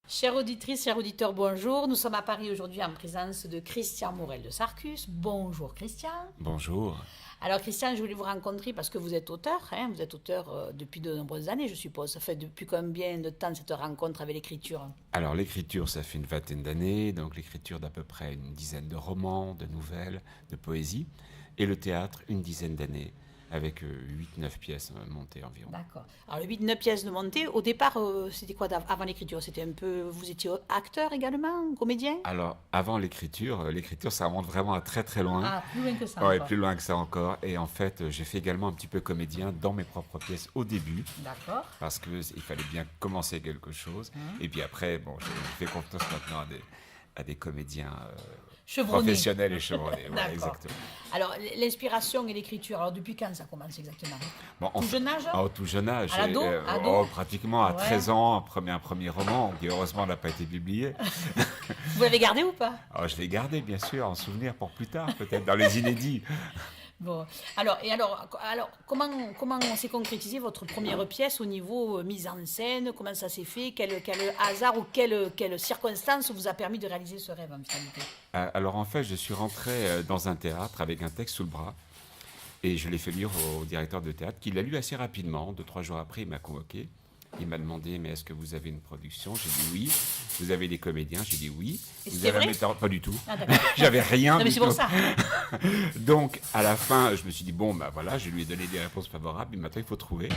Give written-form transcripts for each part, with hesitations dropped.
Chères auditrices, chers auditeurs, bonjour. Nous sommes à Paris aujourd'hui en présence de Christian Morel de Sarcus. Bonjour Christian. Bonjour. Alors Christian, je voulais vous rencontrer parce que vous êtes auteur. Vous êtes auteur depuis de nombreuses années, je suppose. Ça fait depuis combien de temps cette rencontre avec l'écriture? Alors l'écriture, ça fait une vingtaine d'années, donc l'écriture d'à peu près une dizaine de romans, de nouvelles, de poésie, et le théâtre, une dizaine d'années, avec 8-9 pièces montées environ. D'accord. Alors le 8-9 pièces de montée, au départ, c'était quoi avant l'écriture? C'était un peu... Vous étiez acteur également, comédien? Alors avant l'écriture, ça remonte vraiment à très très loin. Ah, plus loin que ça Ouais, encore. plus loin que ça encore. Et en fait, j'ai fait également un petit peu comédien dans mes propres pièces au début, D'accord. parce qu'il fallait bien commencer quelque chose. Et puis après, bon, j'ai fait confiance maintenant à des comédiens Chevronné. professionnels et chevronnés. Voilà, D'accord. exactement. Alors, l'inspiration et l'écriture, alors depuis quand ça commence exactement? Bon, Tout jeune âge? Au tout jeune âge. À l'ado Ado? Pratiquement à Ouais. 13 ans, un premier roman qui heureusement n'a pas été publié. Vous l'avez gardé ou pas? Alors, je l'ai gardé, bien sûr, en souvenir pour plus tard, peut-être dans les inédits. Bon. Alors, comment s'est concrétisé votre première pièce au niveau mise en scène? Comment ça s'est fait? Quel hasard ou quelle circonstance vous a permis de réaliser ce rêve en finalité? Alors, en fait, je suis rentré dans un théâtre avec un texte sous le bras et je l'ai fait lire au directeur de théâtre qui l'a lu assez rapidement. 2-3 jours après, il m'a convoqué. Il m'a demandé, mais est-ce que vous avez une production? J'ai dit oui. Vous avez des comédiens? J'ai dit oui. Et Vous c'était avez un vrai? metteur? Pas du tout. Ah, d'accord. J'avais rien Non, mais du c'est pour tout. ça. Donc, à la fin, je me suis dit, bon, bah voilà, je lui ai donné des réponses favorables, mais maintenant il faut trouver.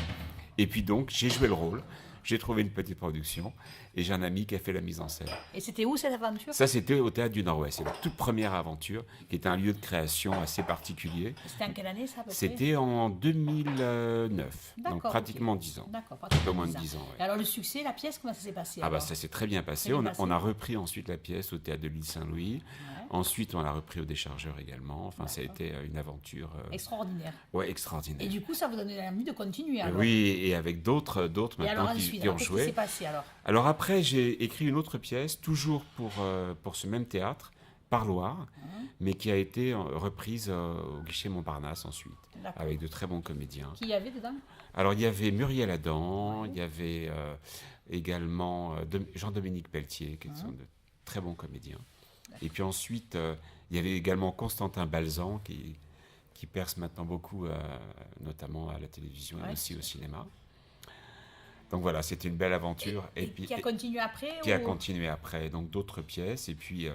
Et puis donc, j'ai joué le rôle, j'ai trouvé une petite production, et j'ai un ami qui a fait la mise en scène. Et c'était où cette aventure? Ça, c'était au Théâtre du Nord-Ouest. C'est la toute première aventure, qui était un lieu de création assez particulier. C'était en quelle année ça à peu près? C'était en 2009, donc D'accord, pratiquement ok. 10 ans. D'accord, Un peu pratiquement moins de 10 ans. 10 ans, Et ouais. alors le succès, la pièce, comment ça s'est passé Ah bah alors? ça s'est très bien passé. Très bien On a, passé. on a repris ensuite la pièce au Théâtre de l'Île Saint-Louis. Ouais. Ensuite, on l'a repris au Déchargeur également. Enfin, ça a D'accord. été une aventure Extraordinaire. ouais, extraordinaire. Et du coup, ça vous donne envie de continuer alors? Oui, et avec d'autres Et alors maintenant ensuite, qui ont alors, qu'est-ce qui s'est joué. passé alors? Alors après, j'ai écrit une autre pièce, toujours pour ce même théâtre, Parloir, mais qui a été reprise au guichet Montparnasse ensuite, D'accord. avec de très bons comédiens. Qui y avait dedans? Alors il y avait Muriel Adam, il y avait également Jean-Dominique Pelletier, qui sont de très bons comédiens. Et puis ensuite, il y avait également Constantin Balzan, qui perce maintenant beaucoup, notamment à la télévision et Ouais, aussi c'est au cinéma. Donc voilà, c'était une belle aventure. Et qui a continué après qui a ou... continué après, donc d'autres pièces. Et puis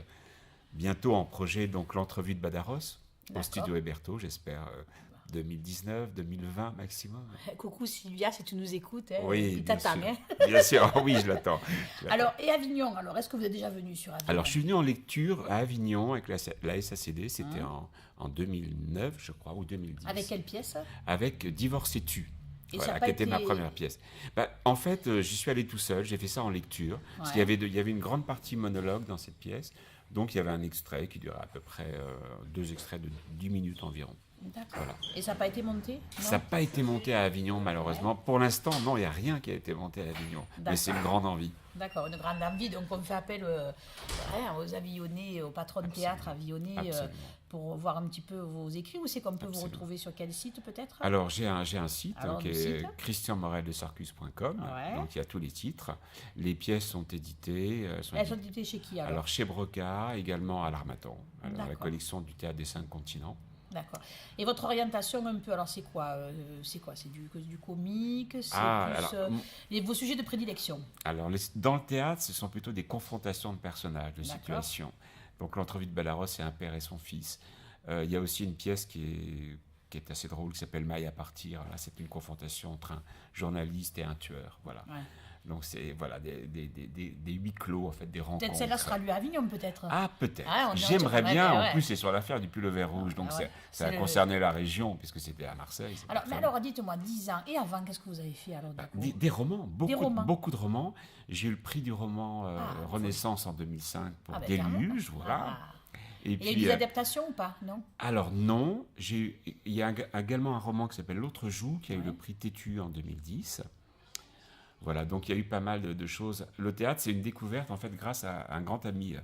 bientôt en projet, donc l'entrevue de Badaros, au D'accord. studio Héberto, j'espère 2019, 2020 maximum. Coucou Sylvia, si tu nous écoutes, hein, Oui, il bien t'attend. sûr. Hein. Bien sûr, oui, je l'attends. Alors, et Avignon, alors est-ce que vous êtes déjà venu sur Avignon? Alors, je suis venu en lecture à Avignon avec la SACD, c'était en 2009, je crois, ou 2010. Avec quelle pièce? Avec Divorces-tu. Et ça Voilà, a pas qui était ma été- première pièce. Bah, en fait, j'y suis allé tout seul, j'ai fait ça en lecture, parce qu'il Ouais. il y avait une grande partie monologue dans cette pièce, donc il y avait un extrait qui durait à peu près 2 extraits de 10 minutes environ. D'accord. Voilà. Et ça n'a pas été monté? Non. Ça n'a pas été monté à Avignon, malheureusement. Pour l'instant, non, il n'y a rien qui a été monté à Avignon, mais D'accord. c'est une grande envie. D'accord, une grande envie. Donc on fait appel aux Avignonnais, au patron de théâtre avignonnais Absolument. pour voir un petit peu vos écrits. Où c'est qu'on peut vous Absolument. retrouver sur quel site peut-être? Alors, j'ai un site Alors, qui le est site christianmorel-de-sarcus.com, Ouais. donc il y a tous les titres. Les pièces sont éditées. Elles sont éditées chez qui alors? Alors, chez Broca, également à l'Harmattan, alors, la D'accord. collection du Théâtre des 5 continents. D'accord. Et votre orientation un peu, alors c'est quoi? C'est du comique? C'est Ah, plus alors, vos sujets de prédilection? Alors, dans le théâtre, ce sont plutôt des confrontations de personnages, de D'accord. situations. Donc, l'entrevue de Balaros, c'est un père et son fils. Il y a aussi une pièce qui est assez drôle, qui s'appelle Maille à partir. Là, c'est une confrontation entre un journaliste et un tueur. Voilà. Ouais. Donc, c'est voilà, des huis clos, en fait, des rencontres. Peut-être celle-là sera lue à Avignon peut-être? Ah, peut-être. Ah, on J'aimerais dirait- bien. ouais, En ouais. plus, c'est sur l'affaire du pull vert rouge. Donc, Ah ouais. ça C'est a le- concerné la région, puisque c'était à Marseille. c'est Alors, pas mais très alors dites-moi, 10 ans, et avant, qu'est-ce que vous avez fait alors du coup? Des romans, romans. beaucoup de romans. J'ai eu le prix du roman Ah, Renaissance en 2005 pour Ah, ben, Déluge, carrément. voilà. Ah. Et Il y a eu puis, des adaptations ou pas? Non? alors non, il y a également un roman qui s'appelle L'autre joue, qui a eu Ouais. le prix Tétu en 2010. Voilà, donc il y a eu pas mal de choses. Le théâtre, c'est une découverte, en fait, grâce à un grand ami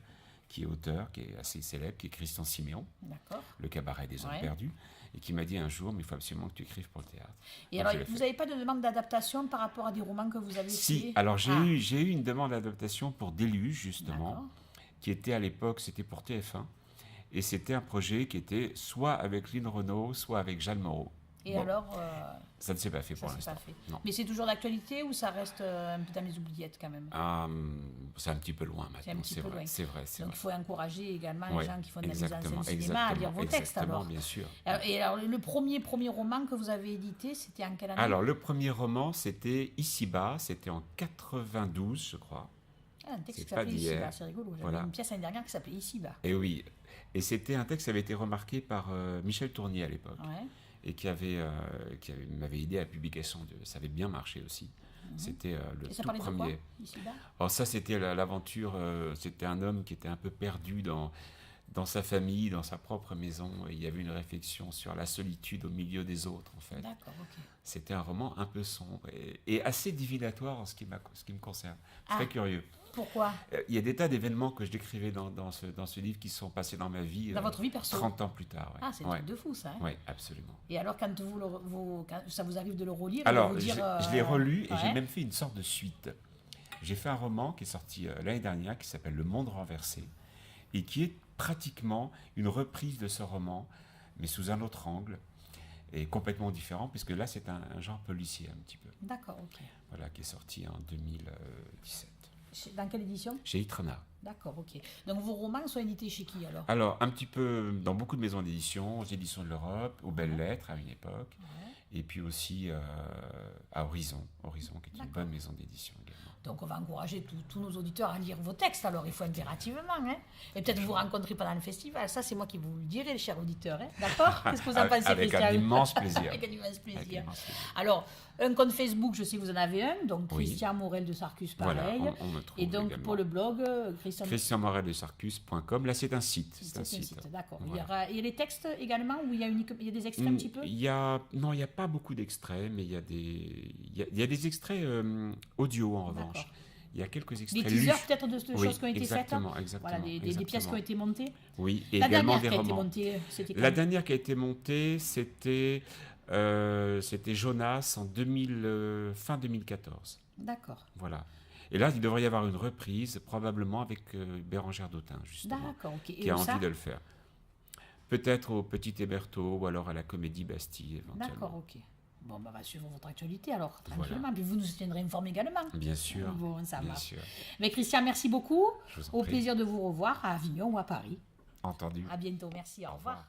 qui est auteur, qui est assez célèbre, qui est Christian Siméon, D'accord. Le cabaret des hommes Ouais. perdus. et qui m'a dit un jour, mais il faut absolument que tu écrives pour le théâtre. Et Donc, alors, je l'ai vous fait. n'avez pas de demande d'adaptation par rapport à des romans que vous avez Si, faits? alors Ah, j'ai eu une demande d'adaptation pour Déluge, justement, d'accord. qui était à l'époque, c'était pour TF1, et c'était un projet qui était soit avec Lynn Renault, soit avec Jeanne Moreau. Et Bon, alors, ça ne s'est pas fait ça pour s'est l'instant. pas fait. Non. Mais c'est toujours d'actualité ou ça reste un peu dans les oubliettes quand même? C'est un petit peu loin C'est un maintenant, petit c'est peu vrai, loin. c'est vrai, c'est Donc vrai. il faut encourager également Ouais, les gens qui font de la mise en exactement, scène cinéma à lire vos textes exactement, alors. bien sûr. Et alors, le premier roman que vous avez édité, c'était en quelle année? Alors, le premier roman, c'était Ici-bas, c'était en 92, je crois. Ah, un texte c'est qui pas s'appelait d'hier. Ici-bas, c'est rigolo. J'avais Voilà. une pièce l'année dernière qui s'appelait Ici-bas. Et oui, et c'était un texte qui avait été remarqué par Michel Tournier à l'époque, Ouais. et m'avait aidé à la publication ça avait bien marché aussi. C'était le Et ça tout parlait de quoi, premier. Ici-bas? Alors ça, c'était l'aventure, c'était un homme qui était un peu perdu dans sa famille, dans sa propre maison, et il y avait une réflexion sur la solitude au milieu des autres, en fait. D'accord, ok. C'était un roman un peu sombre et assez divinatoire en ce qui me concerne. Ah. Très curieux. Pourquoi? Il y a des tas d'événements que je décrivais dans ce livre qui sont passés dans ma vie. Dans votre vie perso? 30 ans plus tard. Ouais. Ah, c'est un truc de fou ça. Hein. Oui, absolument. Et alors, quand quand ça vous arrive de le relire, Alors, vous dire, je l'ai relu et j'ai ouais. même fait une sorte de suite. J'ai fait un roman qui est sorti l'année dernière qui s'appelle Le Monde renversé et qui est pratiquement une reprise de ce roman, mais sous un autre angle et complètement différent, puisque là, c'est un genre policier un petit peu. D'accord, ok. Voilà, qui est sorti en 2017. Dans quelle édition? Chez Itrana. D'accord, ok. Donc vos romans sont édités chez qui alors? Alors, un petit peu dans beaucoup de maisons d'édition, aux Éditions de l'Europe, aux Belles Lettres à une époque, et puis aussi à Horizon, qui est une bonne maison d'édition également. Donc on va encourager tous nos auditeurs à lire vos textes, alors il faut impérativement. Hein. Et peut-être vous rencontrer pendant le festival, ça c'est moi qui vous le dirai, les chers auditeurs. Hein. D'accord? Qu'est-ce que vous en pensez, Avec Christian? un immense plaisir. Avec un immense plaisir. Avec un immense plaisir. Alors, un compte Facebook, je sais que vous en avez un, donc Oui. Christian Morel de Sarcus, Voilà, pareil. on me trouve Et donc également. pour le blog, christianmorel-de-sarcus.com. Là, c'est un site. c'est un site, d'accord. Voilà. Il y a les textes également, où il y a des extraits un petit peu? Non, il n'y a pas beaucoup d'extraits, mais il y a des extraits audio en revanche. D'accord. Il y a quelques Des extraits teasers lus. peut-être de choses qui ont été exactement, faites? exactement. Voilà, des pièces qui ont été montées? Oui, et La également dernière des qui a été romans. montée, c'était La quand? dernière qui a été montée, c'était Jonas fin 2014. D'accord. Voilà. Et là, il devrait y avoir une reprise, probablement avec Bérangère Dautin, justement, D'accord, ok. qui a envie de le faire. Peut-être au Petit Héberto ou alors à la Comédie Bastille, éventuellement. D'accord, ok. Bon, bah, on va suivre votre actualité alors, tranquillement. Voilà. Puis vous nous tiendrez informés également. Bien sûr. Bon, ça bien marche. sûr. Mais Christian, merci beaucoup. Je vous en Au prie. plaisir de vous revoir à Avignon ou à Paris. Entendu. À bientôt, merci, au revoir.